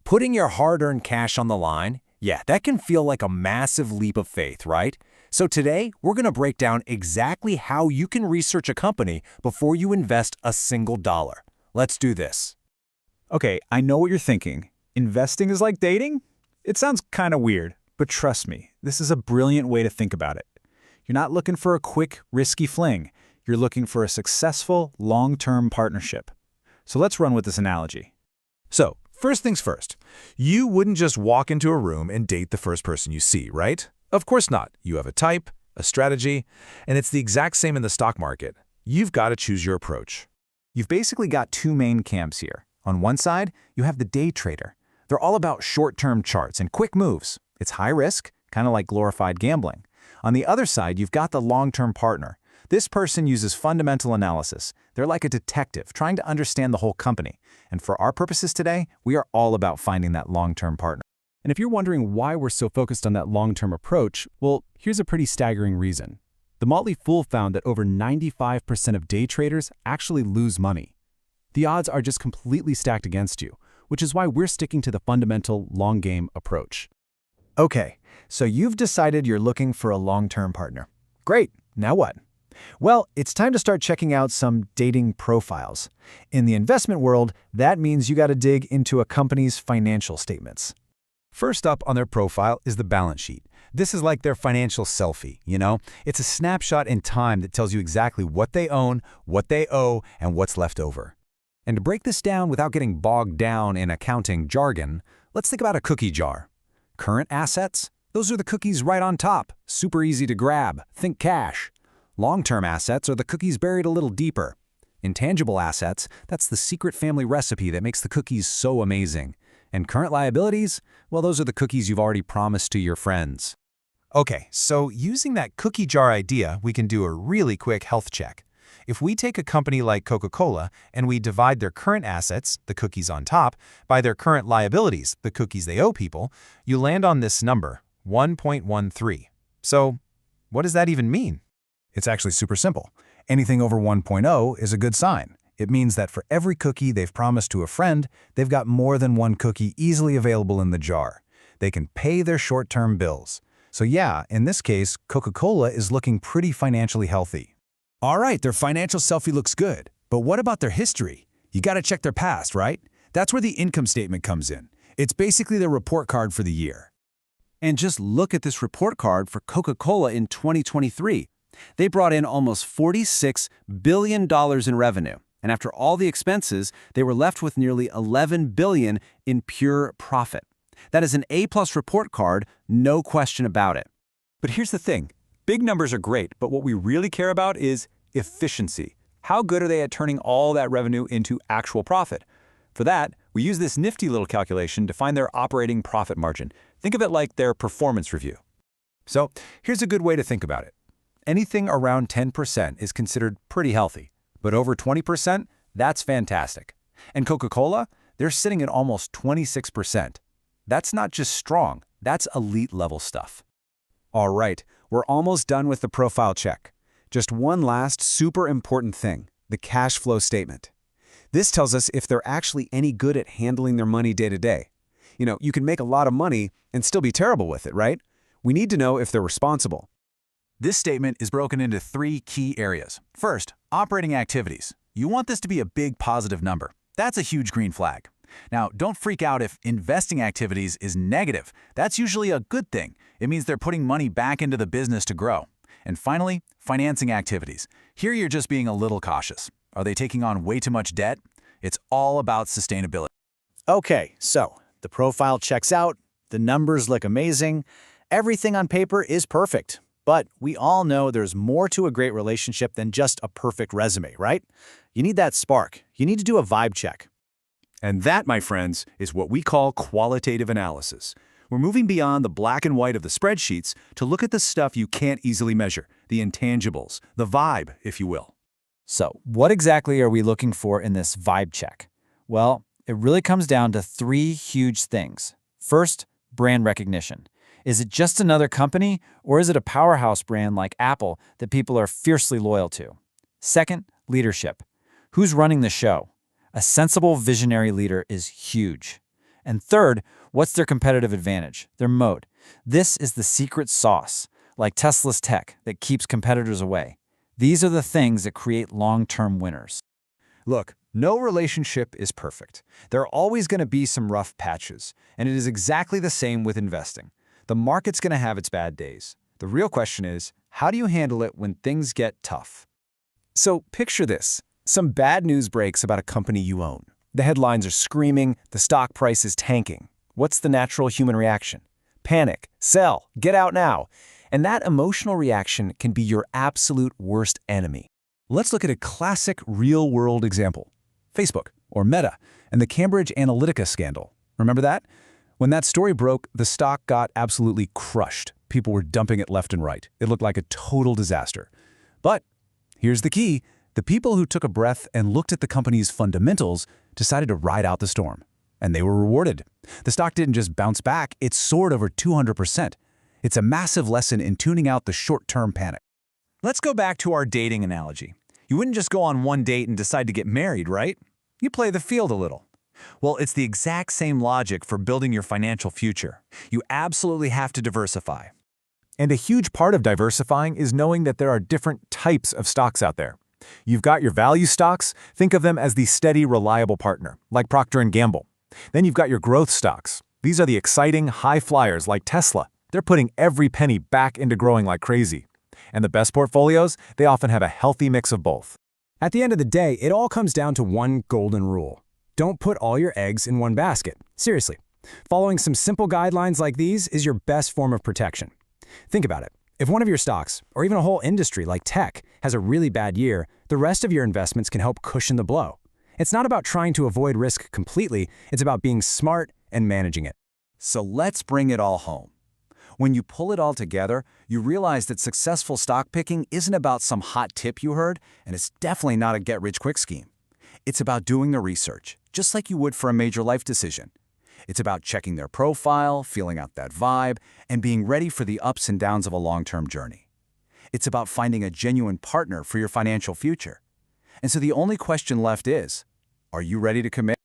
Putting your hard-earned cash on the line, yeah, that can feel like a massive leap of faith, right? So today, we're going to break down exactly how you can research a company before you invest a single dollar. Let's do this. Okay, I know what you're thinking. Investing is like dating? It sounds kind of weird, but trust me, this is a brilliant way to think about it. You're not looking for a quick, risky fling. You're looking for a successful, long-term partnership. So let's run with this analogy. So, first things first, you wouldn't just walk into a room and date the first person you see, right? Of course not. You have a type, a strategy, and it's the exact same in the stock market. You've got to choose your approach. You've basically got two main camps here. On one side, you have the day trader. They're all about short-term charts and quick moves. It's high risk, kind of like glorified gambling. On the other side, you've got the long-term partner. This person uses fundamental analysis. They're like a detective trying to understand the whole company. And for our purposes today, we are all about finding that long-term partner. And if you're wondering why we're so focused on that long-term approach, well, here's a pretty staggering reason. The Motley Fool found that over 95% of day traders actually lose money. The odds are just completely stacked against you, which is why we're sticking to the fundamental long-game approach. Okay, so you've decided you're looking for a long-term partner. Great, now what? Well, it's time to start checking out some dating profiles. In the investment world, that means you got to dig into a company's financial statements. First up on their profile is the balance sheet. This is like their financial selfie, you know? It's a snapshot in time that tells you exactly what they own, what they owe, and what's left over. And to break this down without getting bogged down in accounting jargon, let's think about a cookie jar. Current assets? Those are the cookies right on top. Super easy to grab. Think cash. Long-term assets are the cookies buried a little deeper. Intangible assets, that's the secret family recipe that makes the cookies so amazing. And current liabilities? Well, those are the cookies you've already promised to your friends. Okay, so using that cookie jar idea, we can do a really quick health check. If we take a company like Coca-Cola and we divide their current assets, the cookies on top, by their current liabilities, the cookies they owe people, you land on this number, 1.13. So, what does that even mean? It's actually super simple. Anything over 1.0 is a good sign. It means that for every cookie they've promised to a friend, they've got more than one cookie easily available in the jar. They can pay their short-term bills. So yeah, in this case, Coca-Cola is looking pretty financially healthy. All right, their financial selfie looks good. But what about their history? You got to check their past, right? That's where the income statement comes in. It's basically the report card for the year. And just look at this report card for Coca-Cola in 2023. They brought in almost $46 billion in revenue. And after all the expenses, they were left with nearly $11 billion in pure profit. That is an A-plus report card, no question about it. But here's the thing. Big numbers are great, but what we really care about is efficiency. How good are they at turning all that revenue into actual profit? For that, we use this nifty little calculation to find their operating profit margin. Think of it like their performance review. So here's a good way to think about it. Anything around 10% is considered pretty healthy. But over 20%, that's fantastic. And Coca-Cola, they're sitting at almost 26%. That's not just strong, that's elite level stuff. All right, we're almost done with the profile check. Just one last super important thing, the cash flow statement. This tells us if they're actually any good at handling their money day to day. You know, you can make a lot of money and still be terrible with it, right? We need to know if they're responsible. This statement is broken into three key areas. First, operating activities. You want this to be a big positive number. That's a huge green flag. Now, don't freak out if investing activities is negative. That's usually a good thing. It means they're putting money back into the business to grow. And finally, financing activities. Here you're just being a little cautious. Are they taking on way too much debt? It's all about sustainability. Okay, so the profile checks out, the numbers look amazing, everything on paper is perfect. But we all know there's more to a great relationship than just a perfect resume, right? You need that spark. You need to do a vibe check. And that, my friends, is what we call qualitative analysis. We're moving beyond the black and white of the spreadsheets to look at the stuff you can't easily measure, the intangibles, the vibe, if you will. So, what exactly are we looking for in this vibe check? Well, it really comes down to three huge things. First, brand recognition. Is it just another company, or is it a powerhouse brand like Apple that people are fiercely loyal to? Second, leadership. Who's running the show? A sensible visionary leader is huge. And third, what's their competitive advantage, their moat? This is the secret sauce, like Tesla's tech, that keeps competitors away. These are the things that create long-term winners. Look, no relationship is perfect. There are always going to be some rough patches, and it is exactly the same with investing. The market's going to have its bad days. The real question is, how do you handle it when things get tough? So picture this. Some bad news breaks about a company you own. The headlines are screaming, the stock price is tanking. What's the natural human reaction? Panic, sell, get out now. And that emotional reaction can be your absolute worst enemy. Let's look at a classic real-world example. Facebook, or Meta, and the Cambridge Analytica scandal. Remember that? When that story broke, the stock got absolutely crushed. People were dumping it left and right. It looked like a total disaster. But here's the key. The people who took a breath and looked at the company's fundamentals decided to ride out the storm. And they were rewarded. The stock didn't just bounce back, it soared over 200%. It's a massive lesson in tuning out the short-term panic. Let's go back to our dating analogy. You wouldn't just go on one date and decide to get married, right? You play the field a little. Well, it's the exact same logic for building your financial future. You absolutely have to diversify. And a huge part of diversifying is knowing that there are different types of stocks out there. You've got your value stocks. Think of them as the steady, reliable partner, like Procter & Gamble. Then you've got your growth stocks. These are the exciting, high flyers like Tesla. They're putting every penny back into growing like crazy. And the best portfolios, they often have a healthy mix of both. At the end of the day, it all comes down to one golden rule. Don't put all your eggs in one basket. Seriously. Following some simple guidelines like these is your best form of protection. Think about it. If one of your stocks, or even a whole industry like tech, has a really bad year, the rest of your investments can help cushion the blow. It's not about trying to avoid risk completely, it's about being smart and managing it. So let's bring it all home. When you pull it all together, you realize that successful stock picking isn't about some hot tip you heard, and it's definitely not a get-rich-quick scheme. It's about doing the research, just like you would for a major life decision. It's about checking their profile, feeling out that vibe, and being ready for the ups and downs of a long-term journey. It's about finding a genuine partner for your financial future. And so the only question left is, are you ready to commit?